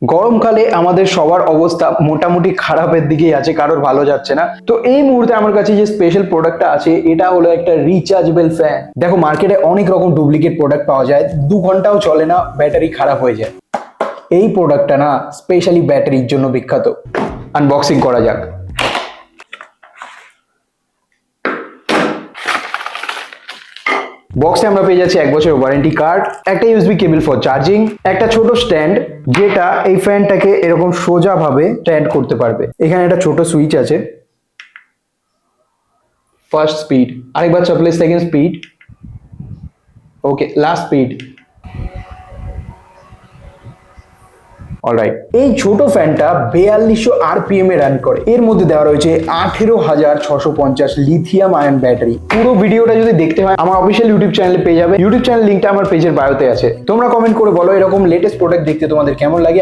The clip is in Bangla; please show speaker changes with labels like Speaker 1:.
Speaker 1: গরমকালে আমাদের সবার অবস্থা মোটামুটি খারাপের দিকেই আছে, কারোর ভালো যাচ্ছে না। তো এই মুহূর্তে আমার কাছে যে স্পেশাল প্রোডাক্টটা আছে এটা হলো একটা রিচার্জেবল ফ্যান। দেখো মার্কেটে অনেক রকম ডুপ্লিকেট প্রোডাক্ট পাওয়া যায়, 2 ঘন্টাও চলে না, ব্যাটারি খারাপ হয়ে যায়। এই প্রোডাক্টটা না স্পেশালি ব্যাটারির জন্য বিখ্যাত। আনবক্সিং করা যাক। বক্সে আমরা পেয়ে যাচ্ছি 1 বছরের ওয়ারেন্টি কার্ড, একটা ইউএসবি কেবল ফর চার্জিং, একটা ছোট স্ট্যান্ড যেটা এই ফ্যানটাকে এরকম সোজা ভাবে স্ট্যান্ড করতে পারবে। এখানে একটা ছোট সুইচ আছে। ফার্স্ট স্পিড, আরেকবার চাপলে second speed, okay last speed. Alright, এই ছোট ফ্যানটা 4200 আরপিএম এ রান করে। এর মধ্যে দেওয়া রয়েছে 18650 লিথিয়াম আয়ন ব্যাটারি। পুরো ভিডিওটা যদি দেখতে হয় আমার অফিসিয়াল ইউটিউব চ্যানেলে পেয়ে যাবে। ইউটিউব চ্যানেল লিংকটা আমার পেজের বায়োতে আছে। তোমরা কমেন্ট করে বলো এরকম লেটেস্ট প্রোডাক্ট দেখতে তোমাদের কেমন লাগে।